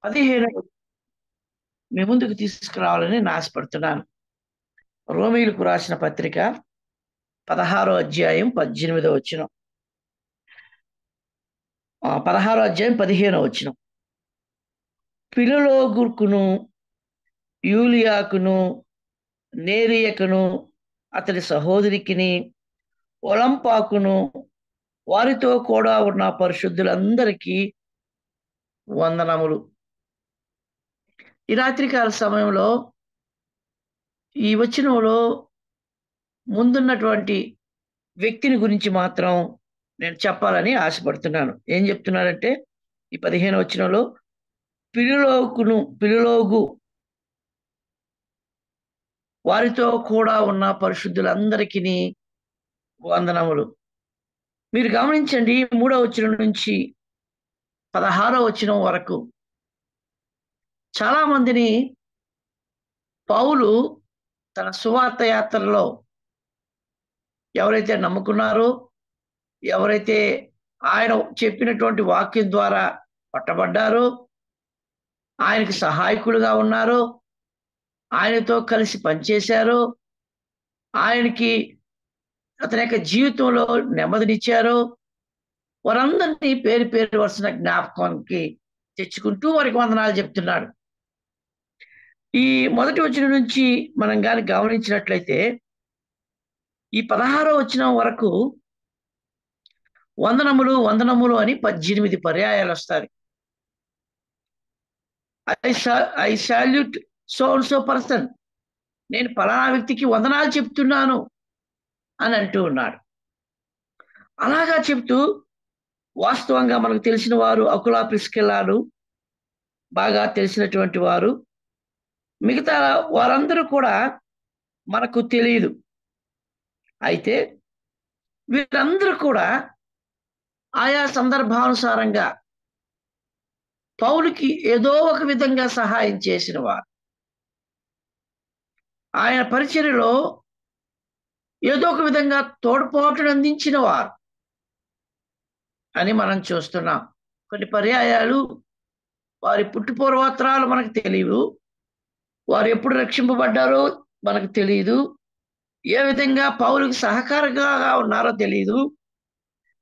15 మీ ముందుకు తీసుకురావాలని ఆశపడుతున్నాను. రోమీయులకు రాసిన పత్రిక 16 అధ్యాయం 18 వచనం. 16 అధ్యాయం 15 వచనం. ఫిలొలొగుకును, యూలియాకును, నేరియకును, అతడి సహోదరికిని, ఒలంపాకును, వారితో కూడా ఉన్న పరిశుద్ధులందరికీ వందనములు. ఈ రాత్రికాల సమయంలో ఈ వచనంలో ముందున్నటువంటి వ్యక్తిని గురించి మాత్రం నేను చెప్పాలని ఆశపడుతున్నాను. ఏం చెప్తున్నాడంటే ఈ 15 వచనంలో ఫిలొలొగు వారితో కూడా ఉన్న పరిశుద్ధులందరికిని వందనములు. మీరు గమనించండి 3వ వచనం నుంచి 16వ వచనం వరకు చాలా మందిని పౌలు తన సువార్త యాత్రలో ఎవరైతే నమ్ముకున్నారో, ఎవరైతే ఆయన చెప్పినటువంటి వాక్యం ద్వారా పట్టబడ్డారో, ఆయనకి సహాయకులుగా ఉన్నారో, ఆయనతో కలిసి పనిచేశారో, ఆయనకి అతని యొక్క జీవితంలో నెమ్మదినిచ్చారో, వారందరినీ పేరు పేరు వరుసన జ్ఞాపకానికి తెచ్చుకుంటూ వారికి వందనాలు చెప్తున్నాడు. ఈ మొదటి వచనం నుంచి మనం గాని గమనించినట్లయితే ఈ 16వ వచనం వరకు వందనములు వందనములు అని 18 పర్యాయాలు వస్తాయి. I salute so and so person, నేను పలానా వ్యక్తికి వందనాలు చెప్తున్నాను అని అంటూ ఉన్నాడు. అలాగా చెప్తూ వాస్తవంగా మనకు తెలిసిన వారు అకులా ప్రిస్కిల్లాలు బాగా తెలిసినటువంటి వారు, మిగతా వారందరూ కూడా మనకు తెలియదు. అయితే వీరందరూ కూడా ఆయా సందర్భానుసారంగా పౌలుకి ఏదో ఒక విధంగా సహాయం చేసిన వారు, ఆయన పరిచర్యలో ఏదో ఒక విధంగా తోడ్పాటును అందించిన వారు అని మనం చూస్తున్నాం. కొన్ని పర్యాయాలు వారి పుట్టు పూర్వోత్తరాలు మనకు తెలియవు, వారు ఎప్పుడు రక్షింపబడ్డారో మనకు తెలియదు, ఏ విధంగా పౌలుకి సహకారంగా ఉన్నారో తెలియదు,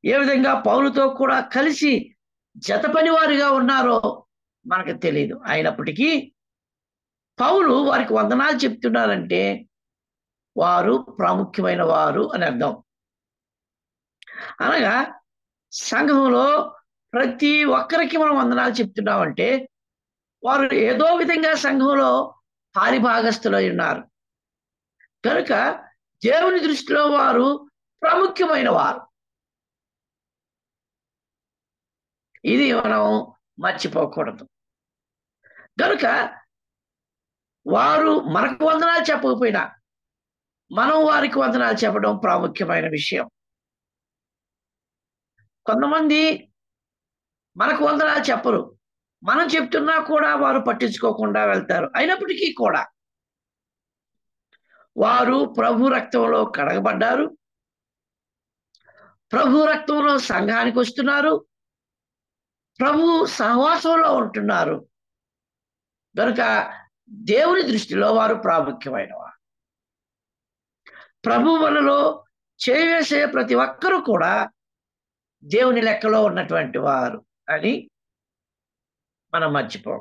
ఏ విధంగా పౌలుతో కూడా కలిసి జత పనివారిగా ఉన్నారో మనకు తెలియదు. అయినప్పటికీ పౌలు వారికి వందనాలు చెప్తున్నారంటే వారు ప్రాముఖ్యమైన వారు అని అర్థం. అనగా సంఘంలో ప్రతి ఒక్కరికి మనం వందనాలు చెప్తున్నామంటే వారు ఏదో విధంగా సంఘంలో పారిభాగస్తులై ఉన్నారు కనుక దేవుని దృష్టిలో వారు ప్రాముఖ్యమైన వారు. ఇది మనం మర్చిపోకూడదు. కనుక వారు మనకు వందనాలు చెప్పకపోయినా మనం వారికి వందనాలు చెప్పడం ప్రాముఖ్యమైన విషయం. కొంతమంది మనకు వందనాలు చెప్పరు, మనం చెప్తున్నా కూడా వారు పట్టించుకోకుండా వెళ్తారు. అయినప్పటికీ కూడా వారు ప్రభు రక్తంలో కడగబడ్డారు, ప్రభు రక్తంలో సంఘానికి వస్తున్నారు, ప్రభు సహవాసంలో ఉంటున్నారు కనుక దేవుని దృష్టిలో వారు ప్రాముఖ్యమైన వారు. ప్రభు వలలో చేవేసే ప్రతి ఒక్కరూ కూడా దేవుని లెక్కలో ఉన్నటువంటి వారు అని మనం మర్చిపోం.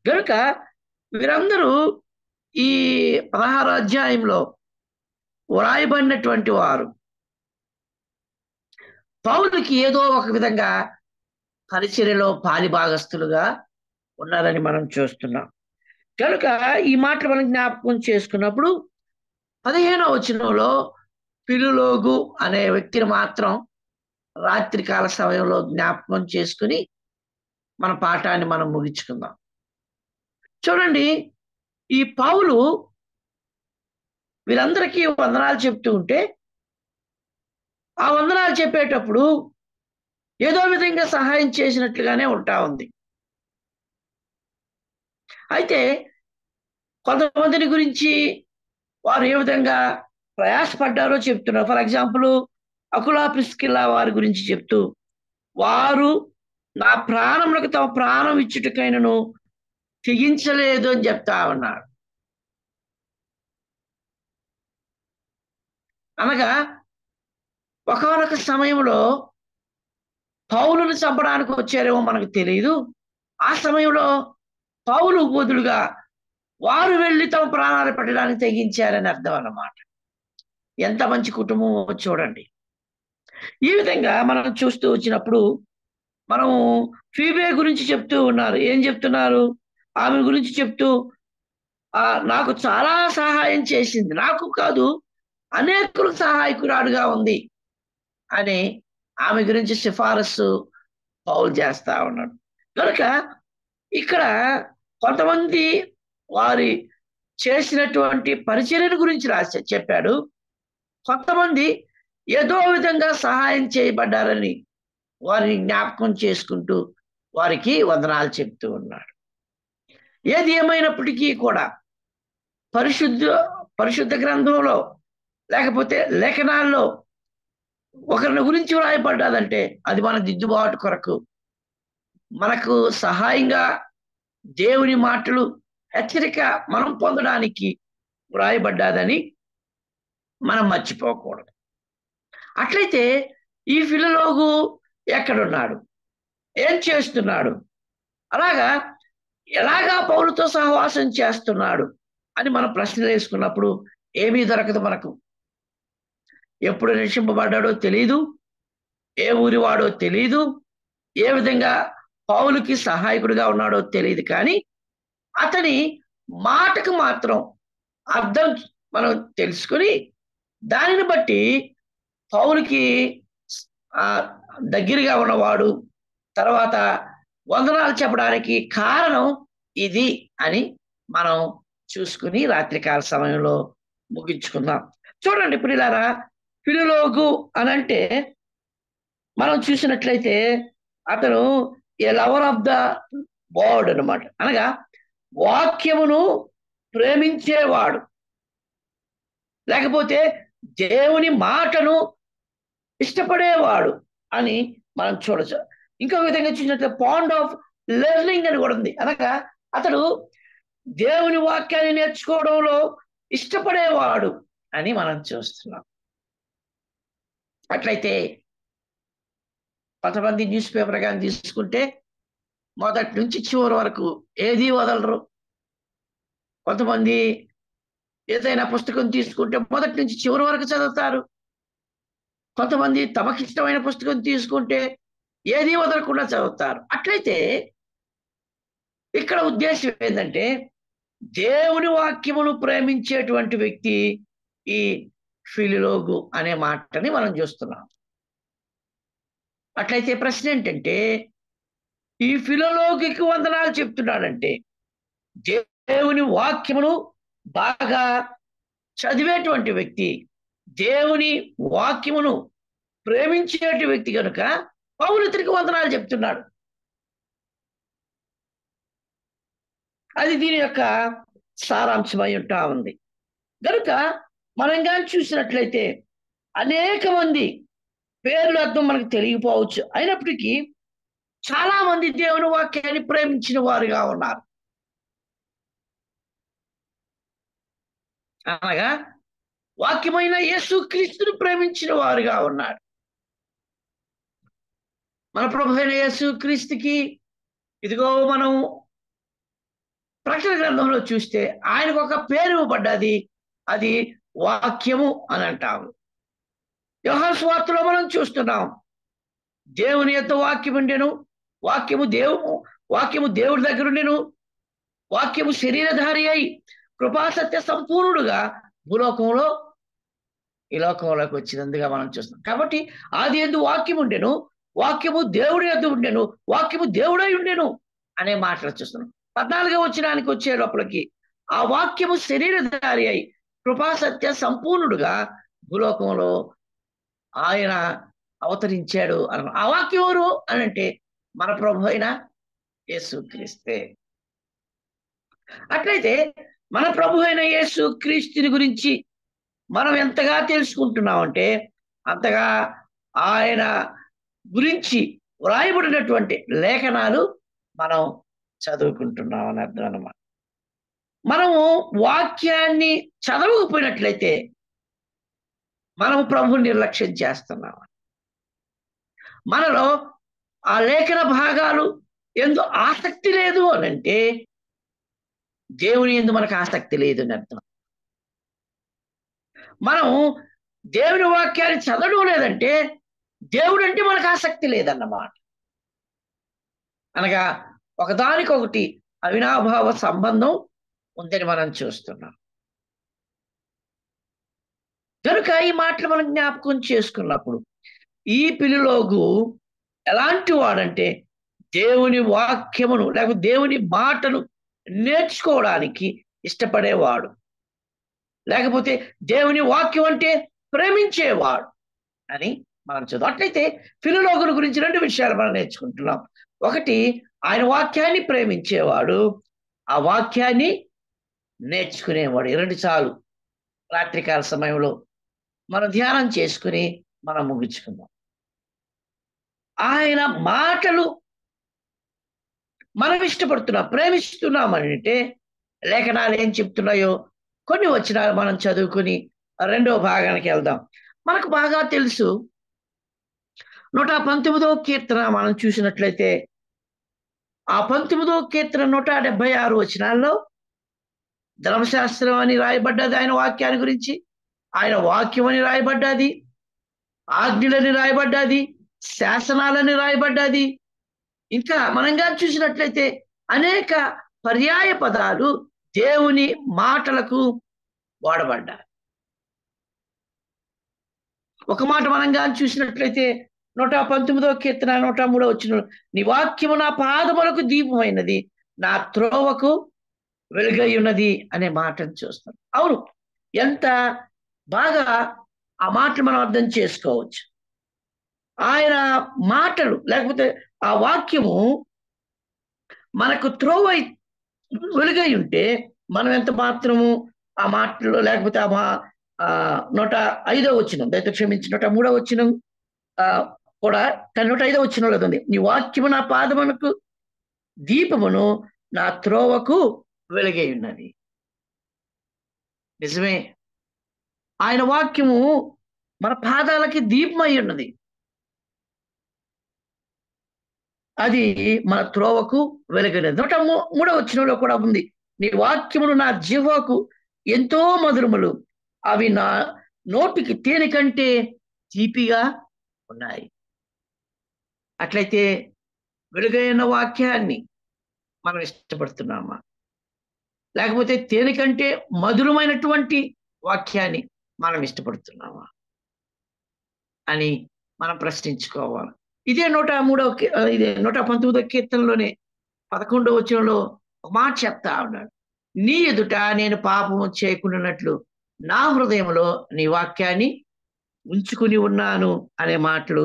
కనుక వీరందరూ ఈ 16 అధ్యాయంలో వ్రాయబడినటువంటి వారు పౌలుకి ఏదో ఒక విధంగా పరిచర్యలో పాలిభాగస్తులుగా ఉన్నారని మనం చూస్తున్నాం. కనుక ఈ మాటలు మనం జ్ఞాపకం చేసుకున్నప్పుడు 15వ వచనంలో ఫిలొలొగు అనే వ్యక్తిని మాత్రం రాత్రికాల సమయంలో జ్ఞాపకం చేసుకుని మన పాఠాన్ని మనం ముగించుకుందాం. చూడండి, ఈ పౌలు వీరందరికీ వందనాలు చెప్తూ ఉంటే ఆ వందనాలు చెప్పేటప్పుడు ఏదో విధంగా సహాయం చేసినట్లుగానే ఉంటా ఉంది. అయితే కొంతమందిని గురించి వారు ఏ విధంగా ప్రయాసపడ్డారో చెప్తున్నారు. ఫర్ ఎగ్జాంపుల్ అకులా ప్రిస్కిల్లా వారి గురించి చెప్తూ వారు నా ప్రాణములకు తమ ప్రాణం ఇచ్చుటకైనను తెగించలేదు అని చెప్తా ఉన్నాడు. అనగా ఒకానొక సమయంలో పౌలును చంపడానికి వచ్చారేమో మనకు తెలియదు. ఆ సమయంలో పౌలు బదులుగా వారు వెళ్ళి తమ ప్రాణాలు పెట్టడానికి తెగించారని అర్థం అన్నమాట. ఎంత మంచి కుటుంబమో చూడండి. ఈ విధంగా మనం చూస్తూ వచ్చినప్పుడు మనం ఫీబే గురించి చెప్తూ ఉన్నారు. ఏం చెప్తున్నారు? ఆమె గురించి చెప్తూ నాకు చాలా సహాయం చేసింది. నాకు కాదు అనేకులకు సహాయకురాలుగా ఉంది అని ఆమె గురించి సిఫారసు పౌలు చేస్తా ఉన్నాడు. కనుక ఇక్కడ కొంతమంది వారి చేసినటువంటి పరిచర్యల గురించి చెప్పాడు. కొంతమంది ఏదో విధంగా సహాయం చేయబడ్డారని వారిని జ్ఞాపకం చేసుకుంటూ వారికి వందనాలు చెప్తూ ఉన్నాడు. ఏది ఏమైనప్పటికీ కూడా పరిశుద్ధ గ్రంథంలో లేకపోతే లేఖనాల్లో ఒకరిని గురించి వ్రాయబడ్డాదంటే అది మన దిద్దుబాటు కొరకు, మనకు సహాయంగా దేవుని మాటలు హెచ్చరిక మనం పొందడానికి వ్రాయబడ్డాదని మనం మర్చిపోకూడదు. అట్లయితే ఈ ఫిలలోగు ఎక్కడున్నాడు? ఏం చేస్తున్నాడు? అలాగా ఎలాగా పౌలుతో సహవాసం చేస్తున్నాడు అని మనం ప్రశ్నలు వేసుకున్నప్పుడు ఏమీ దొరకదు మనకు. ఎప్పుడు రక్షింపబడ్డాడో తెలియదు, ఏ ఊరి వాడో తెలియదు, ఏ విధంగా పౌలుకి సహాయకుడిగా ఉన్నాడో తెలియదు. కానీ అతని మాటకు మాత్రం అర్థం మనం తెలుసుకుని దానిని బట్టి పౌలుకి దగ్గరగా ఉన్నవాడు, తర్వాత వందనాలు చెప్పడానికి కారణం ఇది అని మనం చూసుకుని రాత్రికాల సమయంలో ముగించుకుందాం. చూడండి ప్రియులారా, ఫిలలోగు అనంటే మనం చూసినట్లయితే అతను ఏ లవర్ ఆఫ్ ద వర్డ్ అన్నమాట. అనగా వాక్యమును ప్రేమించేవాడు, లేకపోతే దేవుని మాటను ఇష్టపడేవాడు అని మనం చూడొచ్చు. ఇంకొక విధంగా చూసినట్లయితే పాండ్ ఆఫ్ లెర్నింగ్ అని కూడా ఉంది. అనగా అతడు దేవుని వాక్యాన్ని నేర్చుకోవడంలో ఇష్టపడేవాడు అని మనం చూస్తున్నాం. అట్లయితే కొంతమంది న్యూస్ పేపర్ కానీ తీసుకుంటే మొదటి నుంచి చివరి వరకు ఏది వదలరు. కొంతమంది ఏదైనా పుస్తకం తీసుకుంటే మొదటి నుంచి చివరి వరకు చదువుతారు. కొంతమంది తమకిష్టమైన పుస్తకం తీసుకుంటే ఏది వదలకుండా చదువుతారు. అట్లయితే ఇక్కడ ఉద్దేశం ఏంటంటే దేవుని వాక్యమును ప్రేమించేటువంటి వ్యక్తి ఈ ఫిలలోగు అనే మాటని మనం చూస్తున్నాం. అట్లయితే ప్రశ్న ఏంటంటే ఈ ఫిలలోగుకి వందనాలు చెప్తున్నాడంటే దేవుని వాక్యమును బాగా చదివేటువంటి వ్యక్తి, దేవుని వాక్యమును ప్రేమించేటి వ్యక్తి కనుక పౌలు ఇతనికి వందనాలు చెప్తున్నాడు. అది దీని యొక్క సారాంశమై ఉంటా ఉంది. కనుక మనం కానీ చూసినట్లయితే అనేక మంది పేర్లు అర్థం మనకు తెలియకపోవచ్చు, అయినప్పటికీ చాలా మంది దేవుని వాక్యాన్ని ప్రేమించిన వారుగా ఉన్నారు. అనగా వాక్యమైన యేసుక్రీస్తును ప్రేమించిన వారుగా ఉన్నారు. మన ప్రభువైన యేసుక్రీస్తుకి ఇదిగో మనం ప్రకటన గ్రంథంలో చూస్తే ఆయనకు ఒక పేరు ఇవ్వబడ్డది, అది వాక్యము అని అంటాము. యోహాను సువార్తలో మనం చూస్తున్నాం, దేవుని యొక్క వాక్యం ఉండెను, వాక్యము దేవుడి దగ్గర ఉండెను, వాక్యము శరీరధారి అయి కృపాసత్య సంపూర్ణుడుగా భూలోకంలో ఈ లోకంలోకి వచ్చినందుగా మనం చూస్తున్నాం. కాబట్టి ఆది యందు వాక్యం ఉండెను, వాక్యము దేవుడి యొద్ద ఉండెను, వాక్యము దేవుడై ఉండెను అనే మాటలు చూస్తున్నాం. 14వ వచనానికి వచ్చే లోపలికి ఆ వాక్యము శరీరధారి అయి కృపాసత్య సంపూర్ణుడుగా భూలోకంలో ఆయన అవతరించాడు అన్న. ఆ వాక్యం ఎవరు అని అంటే మన ప్రభు అయిన యేసుక్రీస్తే. అట్లయితే మన ప్రభు అయిన యేసుక్రీస్తుని గురించి మనం ఎంతగా తెలుసుకుంటున్నామంటే అంతగా ఆయన గురించి వ్రాయబడినటువంటి లేఖనాలు మనం చదువుకుంటున్నాం అని అర్థం అన్నమాట. మనము వాక్యాన్ని చదవకపోయినట్లయితే మనము ప్రభువుని నిర్లక్ష్యం చేస్తున్నాం. మనలో ఆ లేఖన భాగాలు ఎందు ఆసక్తి లేదు అనంటే దేవుని యందు మనకు ఆసక్తి లేదు అని అర్థం. మనం దేవుని వాక్యాన్ని చదవడం లేదంటే దేవుడు అంటే మనకు ఆసక్తి లేదన్నమాట. అనగా ఒకదానికొకటి అవినాభావ సంబంధం ఉందని మనం చూస్తున్నాం. కనుక ఈ మాటలు మనం జ్ఞాపకం చేసుకున్నప్పుడు ఈ పిలులోగు ఎలాంటి వాడంటే దేవుని వాక్యమును లేకపోతే దేవుని మాటను నేర్చుకోవడానికి ఇష్టపడేవాడు, లేకపోతే దేవుని వాక్యం అంటే ప్రేమించేవాడు అని మనం చదువు. అట్లయితే ఫిలోలోగుల గురించి 2 విషయాలు మనం నేర్చుకుంటున్నాం. ఒకటి, ఆయన వాక్యాన్ని ప్రేమించేవాడు, ఆ వాక్యాన్ని నేర్చుకునేవాడు. 2 చాలు. రాత్రికాల సమయంలో మనం ధ్యానం చేసుకుని మనం ముగించుకుందాం. ఆయన మాటలు మనం ఇష్టపడుతున్నాం, ప్రేమిస్తున్నాం అంటే లేఖనాలు ఏం చెప్తున్నాయో కొన్ని వచనాలు మనం చదువుకుని రెండో భాగానికి వెళ్దాం. మనకు బాగా తెలుసు 119వ కీర్తన మనం చూసినట్లయితే ఆ 19వ కీర్తన 176 వచనాల్లో ధర్మశాస్త్రం అని రాయబడ్డది ఆయన వాక్యాన్ని గురించి, ఆయన వాక్యం అని రాయబడ్డది, ఆజ్ఞలని రాయబడ్డది, శాసనాలని రాయబడ్డది. ఇంకా మనంగా చూసినట్లయితే అనేక పర్యాయ పదాలు దేవుని మాటలకు వాడబడ్డాయి. ఒక మాట మనంగా చూసినట్లయితే 119వ కీర్తన 103వ వచనం, నీ వాక్యము నా పాదములకు దీపమైనది, నా త్రోవకు వెలుగై ఉన్నది అనే మాటను చూస్తాం. అవును, ఎంత బాగా ఆ మాటలు మనం అర్థం చేసుకోవచ్చు. ఆయన మాటలు లేకపోతే ఆ వాక్యము మనకు త్రోవ వెలుగై ఉంటే మనం ఎంత మాత్రము ఆ మాటలు లేకపోతే 105వ వచనం, దయతో క్షమించి 103వ వచనం కూడా 105వ వచనంలో ఉంది, నీ వాక్యము నా పాదమునకు దీపమును, నా త్రోవకు వెలుగై ఉన్నది. నిజమే, ఆయన వాక్యము మన పాదాలకి దీపమై ఉన్నది, అది మన త్రోవకు వెలుగైనది. 103వ వచనంలో కూడా ఉంది, నీ వాక్యములు నా జీవకు ఎంతో మధురములు, అవి నా నోటికి తేనె కంటే తీపిగా ఉన్నాయి. అట్లయితే వెలుగైన వాక్యాన్ని మనం ఇష్టపడుతున్నామా, లేకపోతే తేనె కంటే మధురమైనటువంటి వాక్యాన్ని మనం ఇష్టపడుతున్నామా అని మనం ప్రశ్నించుకోవాలి. ఇదే 119వ కీర్తనలోనే 11వ వచనంలో ఒక మాట చెప్తా ఉన్నాడు, నీ ఎదుట నేను పాపము చేయకుండానట్లు నా హృదయంలో నీ వాక్యాన్ని ఉంచుకుని ఉన్నాను అనే మాటలు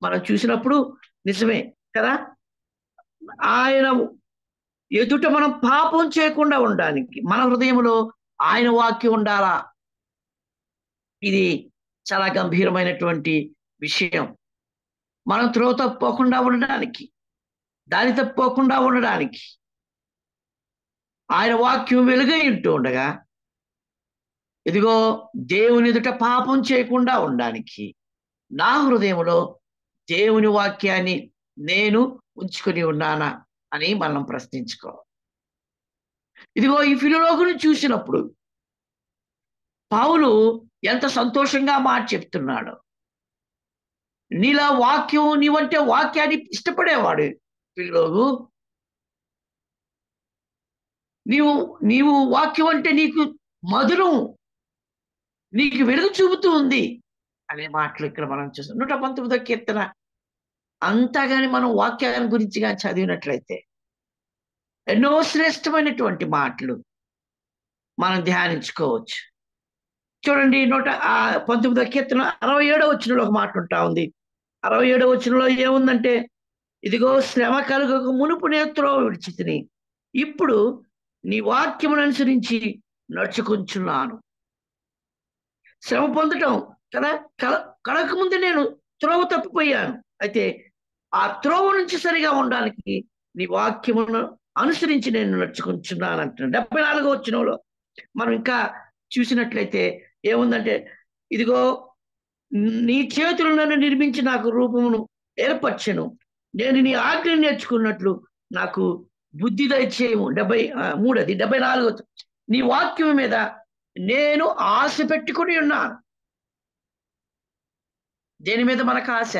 మనం చూసినప్పుడు నిజమే కదా. ఆయన ఎదుట మనం పాపం చేయకుండా ఉండడానికి మన హృదయంలో ఆయన వాక్యం ఉండాలా. ఇది చాలా గంభీరమైనటువంటి విషయం. మనం త్రోవ తప్పుకోకుండా ఉండడానికి, దారి తప్పుకోకుండా ఉండడానికి ఆయన వాక్యం వెలుగై ఉంటూ ఉండగా, ఇదిగో దేవుని ఎదుట పాపం చేయకుండా ఉండడానికి నా హృదయంలో దేవుని వాక్యాన్ని నేను ఉంచుకొని ఉన్నానా అని మనం ప్రశ్నించుకోవాలి. ఇదిగో ఈ ఫిలోలోగును చూసినప్పుడు పౌలు ఎంత సంతోషంగా మాట చెప్తున్నాడు. నీలా వాక్యం, నీవంటే వాక్యాన్ని ఇష్టపడేవాడు ఫిలోగు, నీవు వాక్యం అంటే నీకు మధురం, నీకు వెలుగు చూపుతూ ఉంది అనే మాటలు ఇక్కడ మనం చూస్తాం. 119వ కీర్తన అంతగాని మనం వాక్యాన్ని గురించి కానీ చదివినట్లయితే ఎన్నో శ్రేష్టమైనటువంటి మాటలు మనం ధ్యానించుకోవచ్చు. చూడండి, 119వ కీర్తన 67వ వచనంలో ఒక మాట ఉంటా ఉంది. 67వ వచనంలో ఏముందంటే, ఇదిగో శ్రమ కలుగక మునుపు నేను త్రోవ విడిచితిని, ఇప్పుడు నీ వాక్యమును అనుసరించి నడుచుకుంటున్నాను. శ్రమ పొందటం కదా, కలగక ముందు నేను త్రోవ తప్పిపోయాను. అయితే ఆ త్రోవ నుంచి సరిగా ఉండడానికి నీ వాక్యమును అనుసరించి నేను నడుచుకుంటున్నాను అంటున్నాను. 74వ వచనంలో మనం ఇంకా చూసినట్లయితే ఏముందంటే, ఇదిగో నీ చేతులు నన్ను నిర్మించి నాకు రూపమును ఏర్పరచెను. నేను నీ ఆజ్ఞను నేర్చుకున్నట్లు నాకు బుద్ధి దయచేయము. 74 నీ వాక్యం మీద నేను ఆశ పెట్టుకుని ఉన్నాను. దేని మీద మనకు ఆశ?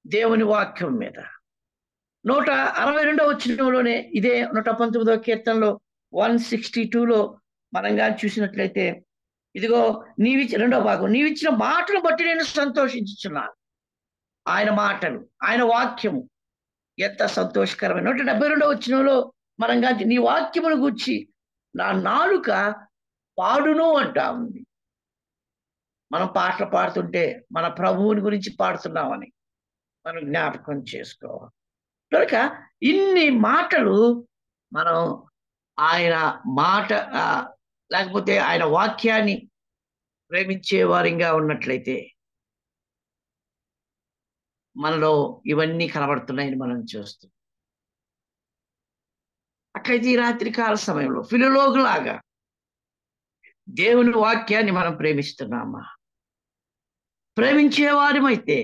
దేవుని వాక్యం మీద. 162వ వచనంలోనే ఇదే 119వ కీర్తనలో 162లో మనం గాని చూసినట్లయితే, ఇదిగో రెండో భాగం, నీవిచ్చిన మాటలు బట్టి నేను సంతోషించుచున్నాను. ఆయన మాటలు, ఆయన వాక్యము ఎంత సంతోషకరమైన. 172వ వచనంలో మనం గాని నీ వాక్యమును గూర్చి నా నాలుక పాడును అంటా ఉంది. మనం పాటలు పాడుతుంటే మన ప్రభువుని గురించి పాడుతున్నామని మనం జ్ఞాపకం చేసుకోవాలి. కనుక ఇన్ని మాటలు మనం ఆయన మాట లేకపోతే ఆయన వాక్యాన్ని ప్రేమించే వారిగా ఉన్నట్లయితే మనలో ఇవన్నీ కనబడుతున్నాయని మనం చూస్తాం. అట్లయితే ఈ రాత్రి కాల సమయంలో ఫిలోగులాగా దేవుని వాక్యాన్ని మనం ప్రేమిస్తున్నామా? ప్రేమించే వారిమైతే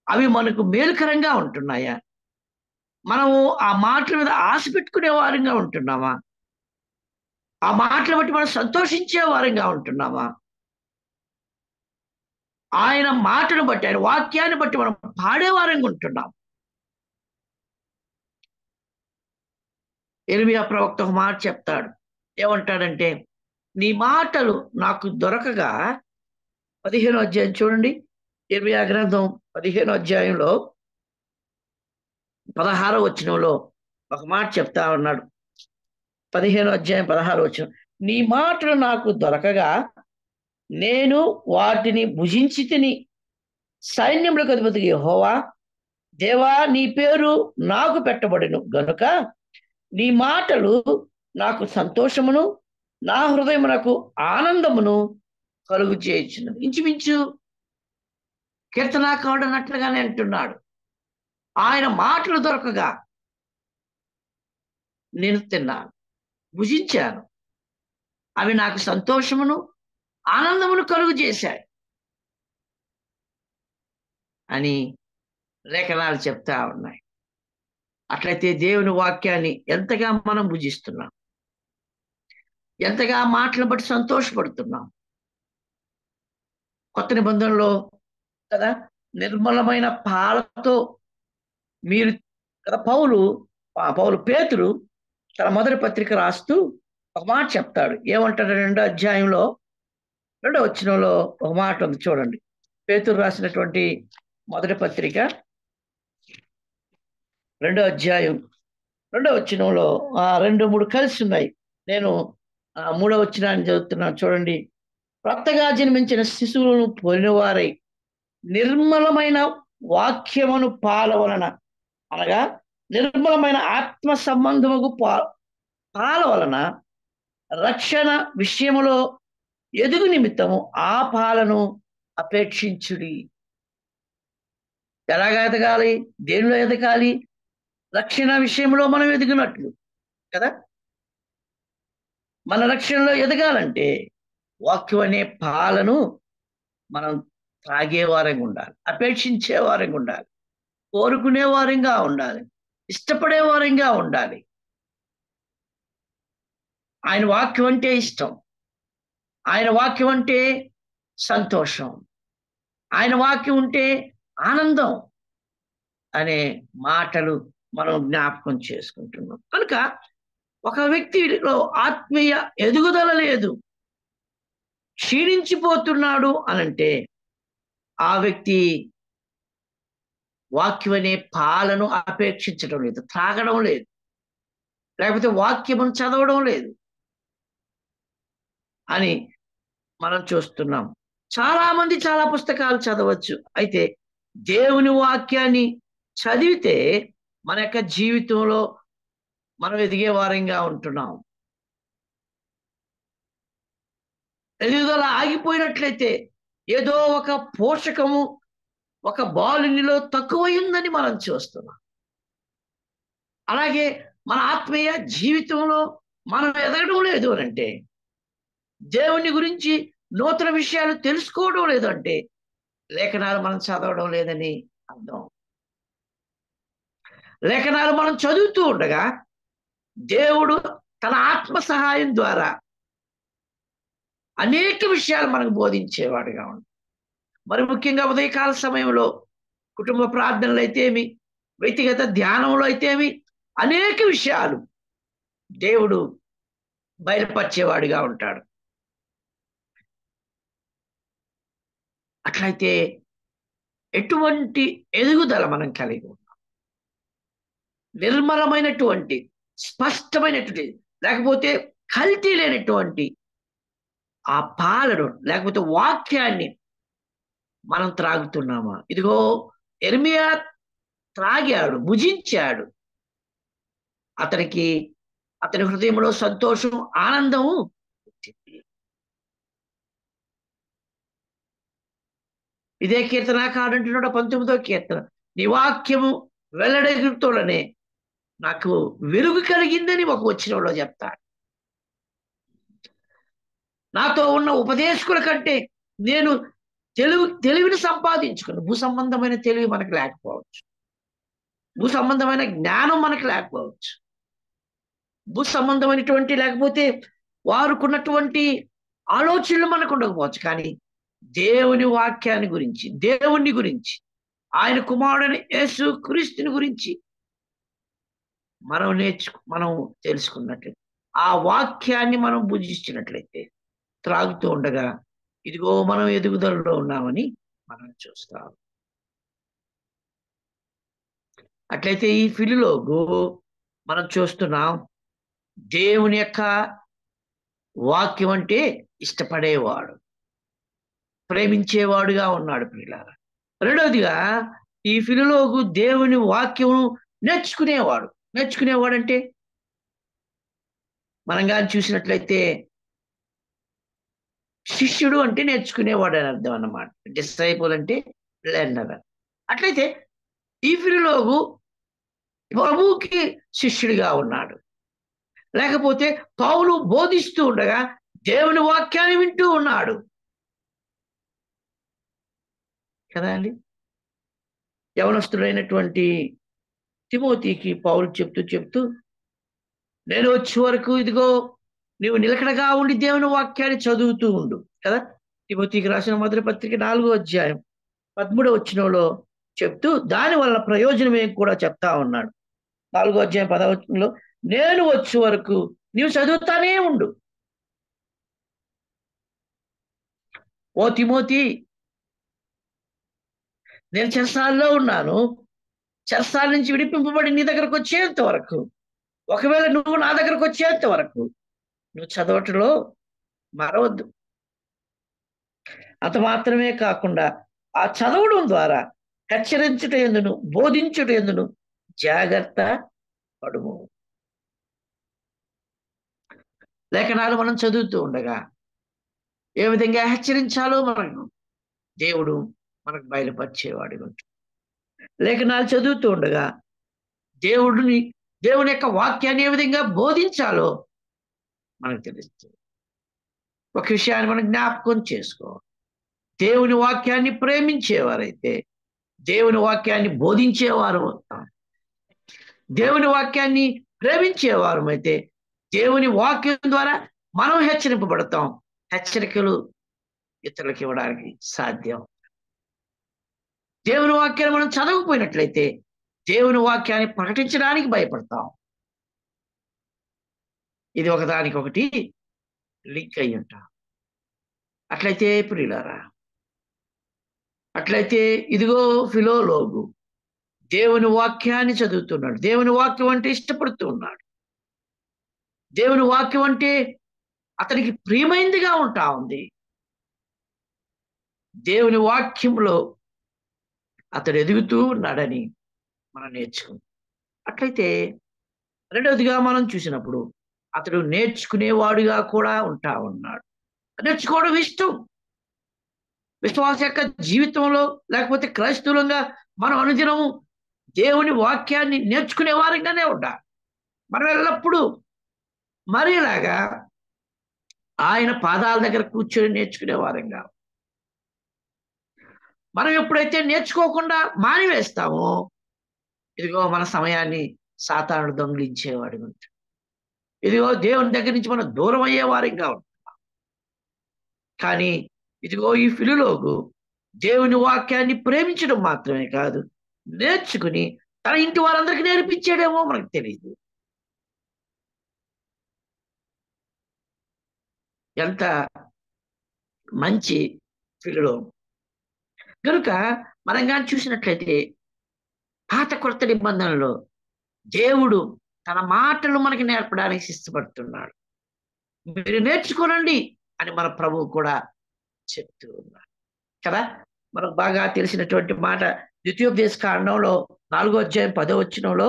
అవి మనకు మేలుకరంగా ఉంటున్నాయా? మనము ఆ మాటల మీద ఆశ పెట్టుకునే వారంగా ఉంటున్నామా? ఆ మాటలు బట్టి మనం సంతోషించే వారంగా ఉంటున్నామా? ఆయన మాటను బట్టి, ఆయన వాక్యాన్ని బట్టి మనం పాడేవారంగా ఉంటున్నాం. యిర్మీయా ప్రవక్త ఒక మాట చెప్తాడు. ఏమంటాడంటే, నీ మాటలు నాకు దొరకగా 15వ అధ్యాయం చూడండి. యిర్మీయా గ్రంథం 15వ అధ్యాయంలో 16వ వచనంలో ఒక మాట చెప్తా ఉన్నాడు. 15వ అధ్యాయం 16వ వచనం, నీ మాటలు నాకు దొరకగా నేను వాటిని భుజించి తిని, సైన్యములకు అధిపతి యెహోవా దేవా నీ పేరు నాకు పెట్టబడెను గనుక నీ మాటలు నాకు సంతోషమును, నా హృదయమునకు ఆనందమును కలుగు చేయుచున్నది. ఇంచుమించు కీర్తనాకారుడు అన్నట్లుగానే అంటున్నాడు. ఆయన మాటలు దొరకగా నేను తిన్నాను, భుజించాను. అవి నాకు సంతోషమును, ఆనందమును కలుగు చేశాయి అని లేఖనాలు చెప్తా ఉన్నాయి. అట్లయితే దేవుని వాక్యాన్ని ఎంతగా మనం భుజిస్తున్నాం, ఎంతగా మాటలను బట్టి సంతోషపడుతున్నాం. కొత్త నిబంధనలో కదా నిర్మలమైన పాలతో మీరు కదా పేతురు తన మొదటి పత్రిక రాస్తూ ఒక మాట చెప్తాడు. ఏమంటాడు? 2వ అధ్యాయంలో 2వ వచనంలో ఒక మాట ఉంది చూడండి. పేతురు రాసినటువంటి మొదటి పత్రిక 2వ అధ్యాయం 2వ వచనంలో 2, 3 కలిసి ఉన్నాయి. నేను 3వ వచనాన్ని చదువుతున్నాను చూడండి. కొత్తగా జన్మించిన శిశువులను పోలిన వారై నిర్మలమైన వాక్యమును పాల వలన, అనగా నిర్మలమైన ఆత్మ సంబంధముకు పాల వలన రక్షణ విషయములో ఎదుగు నిమిత్తము ఆ పాలను అపేక్షించుడి. ఎలాగా ఎదగాలి? దేనిలో ఎదగాలి? రక్షణ విషయంలో మనం ఎదిగినట్లు కదా. మన రక్షణలో ఎదగాలంటే వాక్యం అనే పాలను మనం త్రాగే వారంగా ఉండాలి, అపేక్షించే వారంగా ఉండాలి, కోరుకునే వారంగా ఉండాలి, ఇష్టపడే వారంగా ఉండాలి. ఆయన వాక్యం అంటే ఇష్టం, ఆయన వాక్యం అంటే సంతోషం, ఆయన వాక్యం ఉంటే ఆనందం అనే మాటలు మనం జ్ఞాపకం చేసుకుంటున్నాం. కనుక ఒక వ్యక్తిలో ఆత్మీయ ఎదుగుదల లేదు, క్షీణించిపోతున్నాడు అనంటే ఆ వ్యక్తి వాక్యం అనే పాలను అపేక్షించడం లేదు, త్రాగడం లేదు, లేకపోతే వాక్యమును చదవడం లేదు అని మనం చూస్తున్నాం. చాలా మంది చాలా పుస్తకాలు చదవచ్చు. అయితే దేవుని వాక్యాన్ని చదివితే మన యొక్క జీవితంలో మనం ఎదిగే వారంగా ఉంటున్నాం. ఎదుగుదల ఆగిపోయినట్లయితే ఏదో ఒక పోషకము ఒక బాలునిలో తక్కువై ఉందని మనం చూస్తున్నాం. అలాగే మన ఆత్మీయ జీవితంలో మనం ఎదగడం లేదు అనంటే, దేవుని గురించి నూతన విషయాలు తెలుసుకోవడం లేదు అంటే, లేఖనాలు మనం చదవడం లేదని అర్థం. లేఖనాలు మనం చదువుతూ ఉండగా దేవుడు తన ఆత్మ సహాయం ద్వారా అనేక విషయాలు మనకు బోధించేవాడుగా ఉన్నాడు. మరి ముఖ్యంగా ఉదయకాల సమయంలో కుటుంబ ప్రార్థనలు అయితేమి, వ్యక్తిగత ధ్యానంలో అయితేమి అనేక విషయాలు దేవుడు బయలుపరిచేవాడిగా ఉంటాడు. అట్లయితే ఎటువంటి ఎదుగుదల మనం కలిగి ఉన్నాం? నిర్మలమైనటువంటి, స్పష్టమైనటువంటి, లేకపోతే కల్తీ లేనటువంటి ఆ పాలను లేకపోతే వాక్యాన్ని మనం త్రాగుతున్నామా? ఇదిగో యిర్మీయా త్రాగాడు, భుజించాడు. అతనికి అతని హృదయంలో సంతోషం, ఆనందము పుట్టింది. ఇదే కీర్తనాకారుడు అంటున్నాడు 19వ కీర్తన, నీ వాక్యము వెల్లడగుతోడనే నాకు వెలుగు కలిగిందని ఒక వచనంలో చెప్తాడు. నాతో ఉన్న ఉపదేశకుల కంటే నేను తెలివిని సంపాదించుకున్నాను. భూ సంబంధమైన తెలివి మనకు లేకపోవచ్చు, భూ సంబంధమైన జ్ఞానం మనకు లేకపోవచ్చు, భూ సంబంధమైనటువంటి లేకపోతే వారుకున్నటువంటి ఆలోచనలు మనకు ఉండకపోవచ్చు. కానీ దేవుని వాక్యాన్ని గురించి, దేవుని గురించి, ఆయన కుమారుడైన యేసు క్రీస్తుని గురించి మనం తెలుసుకున్నట్లయితే, ఆ వాక్యాన్ని మనం భుజించినట్లయితే, త్రాగుతూ ఉండగా ఇదిగో మనం ఎదుగుదలలో ఉన్నామని మనం చూస్తాం. అట్లయితే ఈ ఫిలిలోగు మనం చూస్తున్నాం, దేవుని యొక్క వాక్యం అంటే ఇష్టపడేవాడు, ప్రేమించేవాడుగా ఉన్నాడు ప్రియులారా. రెండవదిగా ఈ ఫిలిలోగు దేవుని వాక్యం నేర్చుకునేవాడు. నేర్చుకునేవాడంటే మనం కానీ చూసినట్లయితే శిష్యుడు అంటే నేర్చుకునేవాడు అని అర్థం అన్నమాట. డిసైపుల్ అంటే లెర్నర్. అట్లయితే ఈ ఫిలిలోగు ప్రభువుకి శిష్యుడిగా ఉన్నాడు. లేకపోతే పౌలు బోధిస్తూ ఉండగా దేవుని వాక్యాన్ని వింటూ ఉన్నాడు కదా అండి. యవనస్తుడైనటువంటి తిమోతికి పౌలు చెప్తూ నేను వచ్చే వరకు ఇదిగో నీవు నిలకడగా ఉండి దేవుని వాక్యాన్ని చదువుతూ ఉండు కదా. తిమోతికి రాసిన మొదటి పత్రిక 4వ అధ్యాయం 13వ వచనంలో చెప్తూ దాని వల్ల ప్రయోజనం ఏం కూడా చెప్తా ఉన్నాడు. 4వ అధ్యాయం 10వ వచనంలో నేను వచ్చే వరకు నీవు చదువుతానే ఉండు. ఓ తిమోతి, నేను చెరసాలలో ఉన్నాను. చెరసాల నుంచి విడిపింపబడి నీ దగ్గరకు వచ్చేంత వరకు, ఒకవేళ నువ్వు నా దగ్గరకు వచ్చేంత వరకు నువ్వు చదవటంలో మరవద్దు. అంత మాత్రమే కాకుండా ఆ చదవడం ద్వారా హెచ్చరించుట ఎందును, బోధించుట ఎందును జాగ్రత్త పడుము. లేఖనాలు మనం చదువుతూ ఉండగా ఏ విధంగా హెచ్చరించాలో మనకు దేవుడు మనకు బయలుపరిచేవాడు. లేఖనాలు చదువుతూ ఉండగా దేవుని యొక్క వాక్యాన్ని ఏ విధంగా బోధించాలో మనకు తెలుస్తుంది. ఒక విషయాన్ని మనం జ్ఞాపకం చేసుకోవాలి. దేవుని వాక్యాన్ని ప్రేమించేవారైతే దేవుని వాక్యాన్ని బోధించేవారు అవుతాం. దేవుని వాక్యాన్ని ప్రేమించేవారు అయితే దేవుని వాక్యం ద్వారా మనం హెచ్చరింపబడతాం. హెచ్చరికలు ఇతరులకు ఇవ్వడానికి సాధ్యం. దేవుని వాక్యాన్ని మనం చదవకపోయినట్లయితే దేవుని వాక్యాన్ని ప్రకటించడానికి భయపడతాం. ఇది ఒకదానికొకటి లింక్ అయి ఉంటాం. అట్లయితే ప్రియులారా, అట్లయితే ఇదిగో ఫిలోలోగు దేవుని వాక్యాన్ని చదువుతున్నాడు. దేవుని వాక్యం అంటే ఇష్టపడుతూ ఉన్నాడు. దేవుని వాక్యం అంటే అతనికి ప్రియమైందిగా ఉంటా ఉంది. దేవుని వాక్యంలో అతడు ఎదుగుతూ ఉన్నాడని మనం నేర్చుకుంటాం. అట్లయితే రెండవదిగా మనం చూసినప్పుడు అతడు నేర్చుకునేవాడుగా కూడా ఉంటా ఉన్నాడు. నేర్చుకోవడం ఇష్టం. విశ్వాస యొక్క జీవితంలో లేకపోతే క్రైస్తవులంగా మనం అనుదినము దేవుని వాక్యాన్ని నేర్చుకునే వారంగానే ఉండాలి. మనం ఎల్లప్పుడూ మరిలాగా ఆయన పాదాల దగ్గర కూర్చొని నేర్చుకునే వారంగా. మనం ఎప్పుడైతే నేర్చుకోకుండా మానివేస్తామో, ఇదిగో మన సమయాన్ని సాతానుడు దొంగిలించేవాడు. ఇదిగో దేవుని దగ్గర నుంచి మనం దూరం అయ్యే వారంగా ఉంటాం. కానీ ఇదిగో ఈ ఫిలిలోగు దేవుని వాక్యాన్ని ప్రేమించడం మాత్రమే కాదు, నేర్చుకుని తన ఇంటి వారందరికీ నేర్పించాడేమో మనకు తెలియదు. ఎంత మంచి ఫిలిలో. కనుక మనం కానీ చూసినట్లయితే పాత కొత్త నిబంధనలో దేవుడు తన మాటలు మనకి నేర్పడానికి ఇష్టపడుతున్నాడు. మీరు నేర్చుకోనండి అని మన ప్రభువు కూడా చెప్తూ ఉన్నాడు కదా. మనకు బాగా తెలిసినటువంటి మాట ద్వితీయోపదేశ కాండంలో 4వ అధ్యాయం 10వ వచనంలో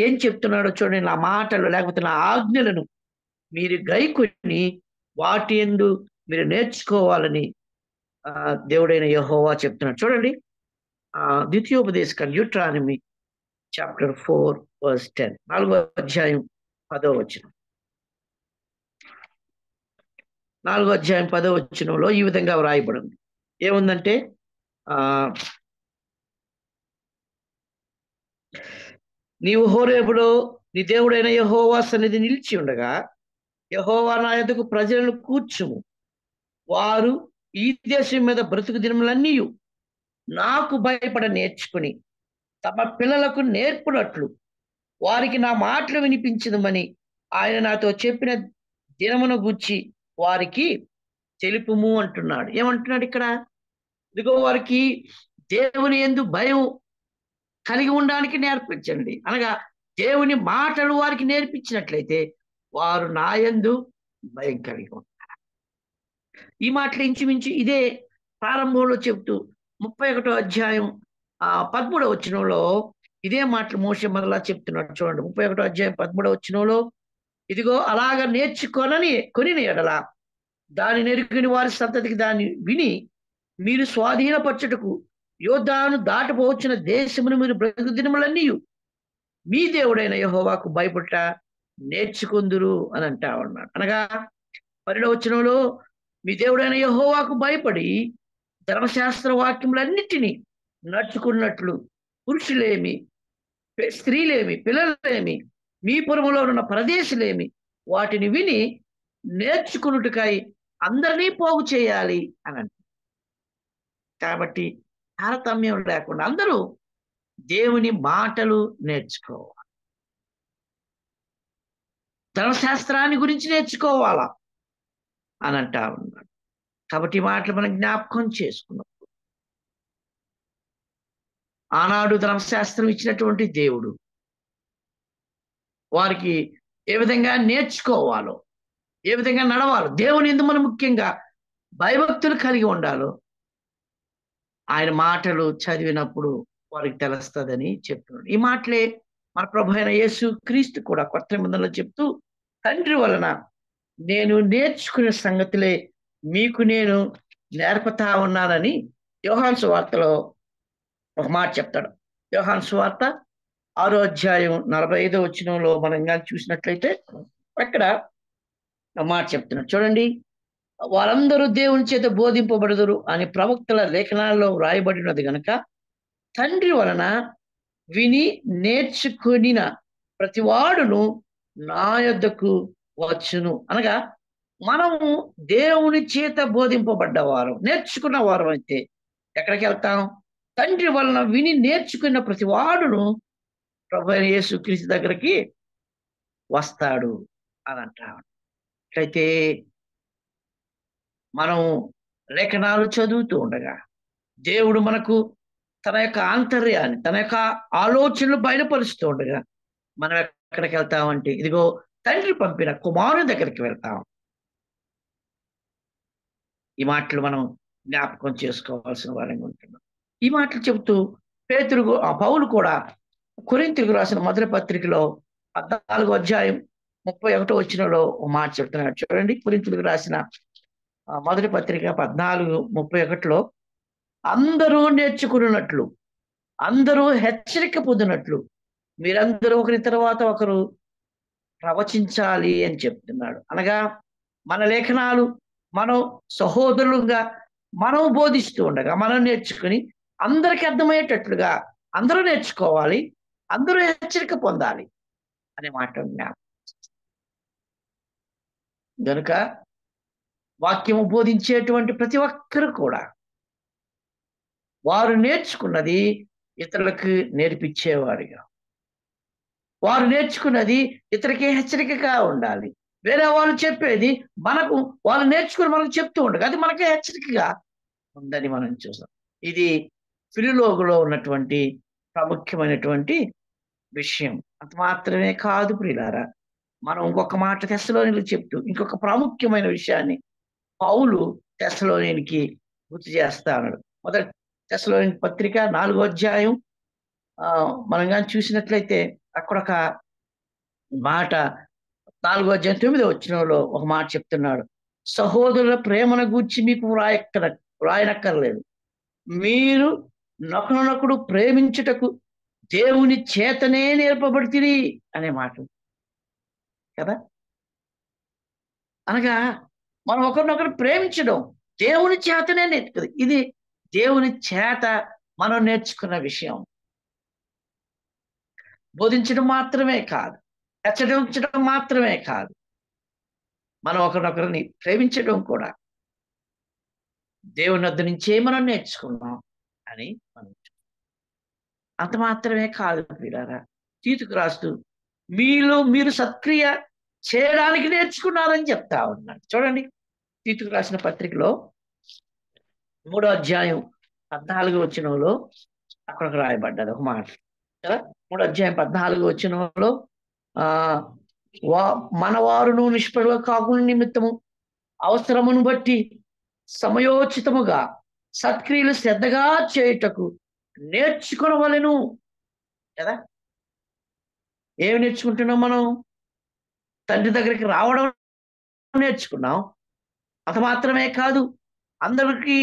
ఏం చెప్తున్నాడో చూడండి. నా మాటలు లేకపోతే నా ఆజ్ఞలను మీరు గైకొని వాటి యందు మీరు నేర్చుకోవాలని దేవుడైన యెహోవా చెప్తున్నాడు. చూడండి, ద్వితీయోపదేశ కాండం డ్యూటరానమీ చాప్టర్ 4 verse 10, 4వ అధ్యాయం 10వ వచనం. 4వ అధ్యాయం 10వ వచనంలో ఈ విధంగా వ్రాయబడింది. ఏముందంటే నీవు హోరేబులో నీ దేవుడైన యెహోవా సన్నిధి నిలిచి ఉండగా యెహోవా నా యొద్దకు ప్రజలను కూర్చుము, వారు ఈ దేశం మీద బ్రతుకు దినములన్నీ నాకు భయపడ నేర్చుకుని తమ పిల్లలకు నేర్పునట్లు వారికి నా మాటలు వినిపించదమని ఆయన నాతో చెప్పిన దినమును గూర్చి వారికి తెలుపుము అంటున్నాడు. ఏమంటున్నాడు ఇక్కడ? ఇదిగో వారికి దేవుని యందు భయం కలిగి ఉండడానికి నేర్పించండి. అనగా దేవుని మాటలు వారికి నేర్పించినట్లయితే వారు నా యందు భయం కలిగి ఉంటారు. ఈ మాటలు ఇంచుమించు ఇదే ప్రారంభంలో చెప్తూ 31వ అధ్యాయం 13వ వచనంలో ఇదే మాటలు మోషే మరలా చెప్తున్నాడు. చూడండి, 31వ అధ్యాయం 13వ వచనంలో ఇదిగో అలాగ కొని ఎడల దాని నెరుకుని వారి సంతతికి దాన్ని విని మీరు స్వాధీనపరచుటకు యోర్దాను దాటపోవచ్చిన దేశమును మీరు బ్రతుకు దినములన్నీ మీ దేవుడైన యెహోవాకు భయపడుట నేర్చుకుందురు అని అంటా ఉన్నాడు. అనగా 12వ వచనంలో మీ దేవుడైన యెహోవాకు భయపడి ధర్మశాస్త్ర వాక్యములన్నిటినీ నడుచుకున్నట్లు పురుషులేమి, స్త్రీలేమి, పిల్లలేమి, మీ పురములో ఉన్న పరదేశులేమి వాటిని విని నేర్చుకున్నట్టుకై అందరినీ పోగు చేయాలి అని అంట. కాబట్టి తారతమ్యం లేకుండా అందరూ దేవుని మాటలు నేర్చుకోవాలి, ధర్మశాస్త్రాన్ని గురించి నేర్చుకోవాలా అని అంటా ఉన్నాడు. కాబట్టి ఈ మాటలు మనం జ్ఞాపకం చేసుకున్నాం. ఆనాడు ధర్మశాస్త్రం ఇచ్చినటువంటి దేవుడు వారికి ఏ విధంగా నేర్చుకోవాలో, ఏ విధంగా నడవాలో, దేవుని యందు మనం ముఖ్యంగా భయభక్తులు కలిగి ఉండాలో ఆయన మాటలు చదివినప్పుడు వారికి తెలుస్తుందని చెప్తున్నాడు. ఈ మాటలే మన ప్రభు అయిన యేసు క్రీస్తు కూడా కొత్త నిబంధనలో చెప్తూ తండ్రి వలన నేను నేర్చుకునే సంగతులే మీకు నేను నేర్పుతా ఉన్నానని యోహాను సువార్తలో ఒక మాట చెప్తాడు. యోహాను సువార్త 6వ అధ్యాయం 45వ వచనంలో మనం కానీ చూసినట్లయితే అక్కడ మాట చెప్తున్నాడు. చూడండి, వారందరూ దేవుని చేత బోధింపబడుదురు అని ప్రవక్తల లేఖనాల్లో వ్రాయబడినది గనుక తండ్రి వలన విని నేర్చుకునిన ప్రతివాడును నా యొద్దకు వచ్చును. అనగా మనము దేవుని చేత బోధింపబడ్డవారు, నేర్చుకున్న వారు అయితే ఎక్కడికి వెళ్తాం? తండ్రి వలన విని నేర్చుకున్న ప్రతివాడును ప్రభు యేసు క్రీస్తు దగ్గరికి వస్తాడు అని అంటాడు. అయితే మనం లేఖనాలు చదువుతూ ఉండగా దేవుడు మనకు తన యొక్క ఆంతర్యాన్ని, తన యొక్క ఆలోచనలు బయలుపరుస్తూ ఉండగా మనం ఎక్కడికి వెళ్తామంటే ఇదిగో తండ్రి పంపిన కుమారుని దగ్గరికి వెళ్తాం. ఈ మాటలు మనం జ్ఞాపకం చేసుకోవాల్సిన వారంగా ఉంటున్నాం. ఈ మాటలు చెబుతూ పౌలు కూడా కొరింథీయులకు రాసిన మొదటి పత్రికలో 14వ అధ్యాయం 31వ వచనంలో ఒక మాట చెప్తున్నాడు. చూడండి, కొరింథీయులకు రాసిన మొదటి పత్రిక 14:31లో అందరూ నేర్చుకున్నట్లు, అందరూ హెచ్చరిక పొందినట్లు మీరందరూ ఒకరి తర్వాత ఒకరు ప్రవచించాలి అని చెప్తున్నాడు. అనగా మన లేఖనాలు మనం సహోదరులుగా మనం బోధిస్తూ ఉండగా మనం నేర్చుకుని అందరికి అర్థమయ్యేటట్లుగా అందరూ నేర్చుకోవాలి, అందరూ హెచ్చరిక పొందాలి అనే మాట గనుక వాక్యము బోధించేటువంటి ప్రతి ఒక్కరు కూడా వారు నేర్చుకున్నది ఇతరులకు నేర్పించేవారుగా, వారు నేర్చుకున్నది ఇతరులకి హెచ్చరికగా ఉండాలి. వేరే వాళ్ళు చెప్పేది మనకు వాళ్ళు నేర్చుకుని మనకు చెప్తూ ఉండగా అది మనకే హెచ్చరికగా ఉందని మనం చూసాం. ఇది ఫిలిలోగులో ఉన్నటువంటి ప్రాముఖ్యమైనటువంటి విషయం. అంత మాత్రమే కాదు ప్రియులారా, మనం ఇంకొక మాట తెస్సలోనికీయులకు చెప్తూ ఇంకొక ప్రాముఖ్యమైన విషయాన్ని పౌలు తెస్సలోనికీయులకి గుర్తు చేస్తా ఉన్నాడు. మొదటి తెస్సలోనికీ పత్రిక 4వ అధ్యాయం మనం గాని చూసినట్లయితే అక్కడొక మాట 4వ అధ్యాయం 9వ వచనంలో ఒక మాట చెప్తున్నాడు. సహోదరుల ప్రేమను గూర్చి మీకు వ్రాయనక్కర్లేదు. మీరు నొకరినొకడు ప్రేమించుటకు దేవుని చేతనే నేర్పబడితిరి అనే మాట కదా. అనగా మనం ఒకరినొకరు ప్రేమించడం దేవుని చేతనే నేర్పుతుంది. ఇది దేవుని చేత మనం నేర్చుకున్న విషయం. బోధించడం మాత్రమే కాదు, హెచ్చరించడం మాత్రమే కాదు, మనం ఒకరినొకరిని ప్రేమించడం కూడా దేవుని వద్ద నుంచే మనం నేర్చుకున్నాం అని మనం అంత మాత్రమే కాదు ప్రియులారా, తీతుకు రాస్తూ మీలో మీరు సత్క్రియ చేయడానికి నేర్చుకున్నారని చెప్తా ఉన్నాడు. చూడండి, తీతుకు రాసిన పత్రికలో 3వ అధ్యాయం 14వ వచనంలో అక్కడికి రాయబడ్డది ఒక మాట కదా. 3వ అధ్యాయం 14వ వచనంలో ఆ మన వారును నిష్ఫలం కాకుండా నిమిత్తము అవసరమును బట్టి సమయోచితముగా సత్క్రియలు శ్రద్ధగా చేయుటకు నేర్చుకొనవలెను కదా. ఏమి నేర్చుకుంటున్నాం మనం? తండ్రి దగ్గరికి రావడం నేర్చుకున్నాం. అంత మాత్రమే కాదు, అందరికీ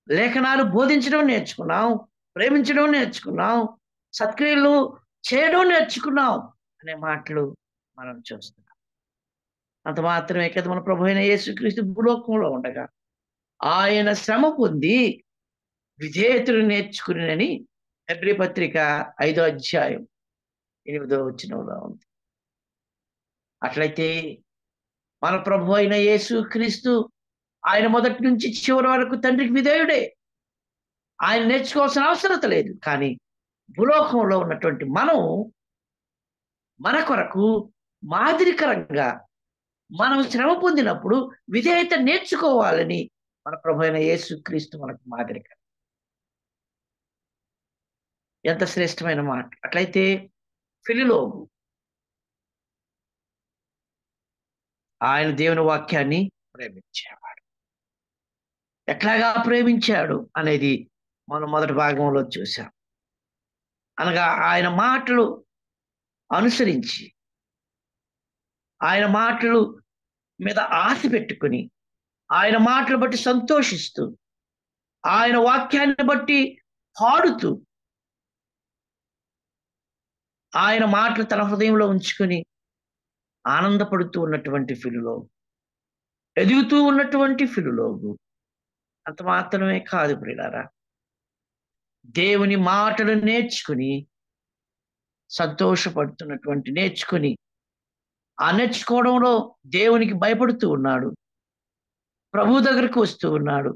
లేఖనాలు బోధించడం నేర్చుకున్నాం, ప్రేమించడం నేర్చుకున్నాం, సత్క్రియలు చేయడం నేర్చుకున్నాం అనే మాటలు మనం చూస్తున్నాం. అంత మాత్రమే కదా, మన ప్రభు అయిన యేసుక్రీస్తు భూలోకంలో ఉండగా ఆయన శ్రమ పొంది విధేయతను నేర్చుకుని హెబ్రీ పత్రిక 5వ అధ్యాయం 8వ వచనంలో ఉంది. అట్లయితే మన ప్రభు అయిన యేసుక్రీస్తు ఆయన మొదటి నుంచి చివరి వరకు తండ్రికి విధేయుడే. ఆయన నేర్చుకోవాల్సిన అవసరత లేదు. కానీ భూలోకంలో ఉన్నటువంటి మనం మన కొరకు మాదిరికరంగా మనం శ్రమ పొందినప్పుడు విధేయత నేర్చుకోవాలని మన ప్రభు అయిన యేసుక్రీస్తు మనకు మాదిరికరం. ఎంత శ్రేష్టమైన మాట. అట్లయితే ఫిలిలోగు ఆయన దేవుని వాక్యాన్ని ప్రేమించేవాడు. ఎట్లాగా ప్రేమించాడు అనేది మనం మొదటి భాగంలో చూసాం. అనగా ఆయన మాటలు అనుసరించి, ఆయన మాటలు మీద ఆశ పెట్టుకుని, ఆయన మాటలు బట్టి సంతోషిస్తూ, ఆయన వాక్యాన్ని బట్టి పాడుతూ, ఆయన మాటలు తన హృదయంలో ఉంచుకొని ఆనందపడుతూ ఉన్నటువంటి ఫిలిలోగు, ఎదుగుతూ ఉన్నటువంటి ఫిలిలోగు. అంత మాత్రమే కాదు ప్రియులారా, దేవుని మాటలు నేర్చుకుని సంతోషపడుతున్నటువంటి, నేర్చుకుని ఆ నేర్చుకోవడంలో దేవునికి భయపడుతూ ఉన్నాడు, ప్రభు దగ్గరికి వస్తూ ఉన్నాడు,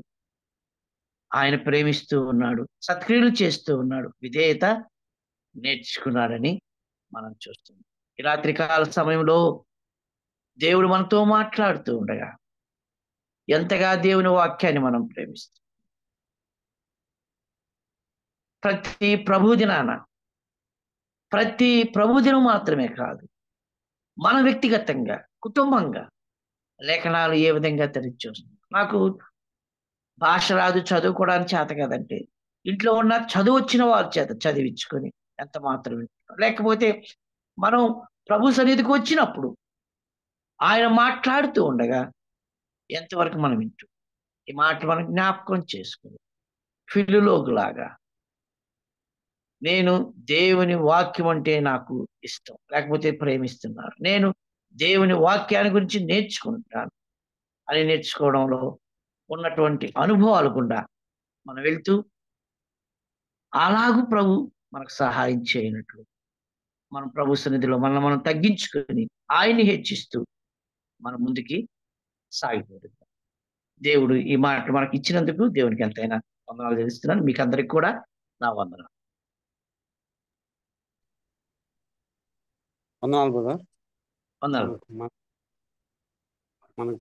ఆయన ప్రేమిస్తూ ఉన్నాడు, సత్క్రియలు చేస్తూ ఉన్నాడు, విధేయత నేర్చుకున్నాడని మనం చూస్తున్నాం. ఈ రాత్రికాల సమయంలో దేవుడు మనతో మాట్లాడుతూ ఉండగా ఎంతగా దేవుని వాక్యాన్ని మనం ప్రేమిస్తాం. ప్రతి ప్రభుదినం మాత్రమే కాదు, మన వ్యక్తిగతంగా, కుటుంబంగా లేఖనాలు ఏ విధంగా తెరిచూస్తుంది. నాకు భాష రాదు, చదువుకోవడానికి చేత కదంటే ఇంట్లో ఉన్న చదువు వచ్చిన వారి చేత చదివించుకొని ఎంత మాత్రమే. లేకపోతే మనం ప్రభు సన్నిధికి వచ్చినప్పుడు ఆయన మాట్లాడుతూ ఉండగా ఎంతవరకు మనం వింటూ ఈ మాట మనం జ్ఞాపకం చేసుకుని ఫిలులోగులాగా నేను దేవుని వాక్యం అంటే నాకు ఇష్టం, లేకపోతే ప్రేమిస్తున్నారు, నేను దేవుని వాక్యాన్ని గురించి నేర్చుకుంటాను అని నేర్చుకోవడంలో ఉన్నటువంటి అనుభవాలు గుండా మనం వెళ్తూ అలాగూ ప్రభు మనకు సహాయం చేయనట్లు మనం ప్రభు సన్నిధిలో మనల్ని మనం తగ్గించుకొని ఆయన్ని హెచ్చిస్తూ మన ముందుకి సాగిపోతుంది. దేవుడు ఈ మాట మనకి ఇచ్చినందుకు దేవునికి ఎంతైనా వందనాలు తెలుస్తున్నాను. మీకు అందరికి కూడా నా వందనాలు. వందనాలు బ్రదర్. వందనాలు. మనకు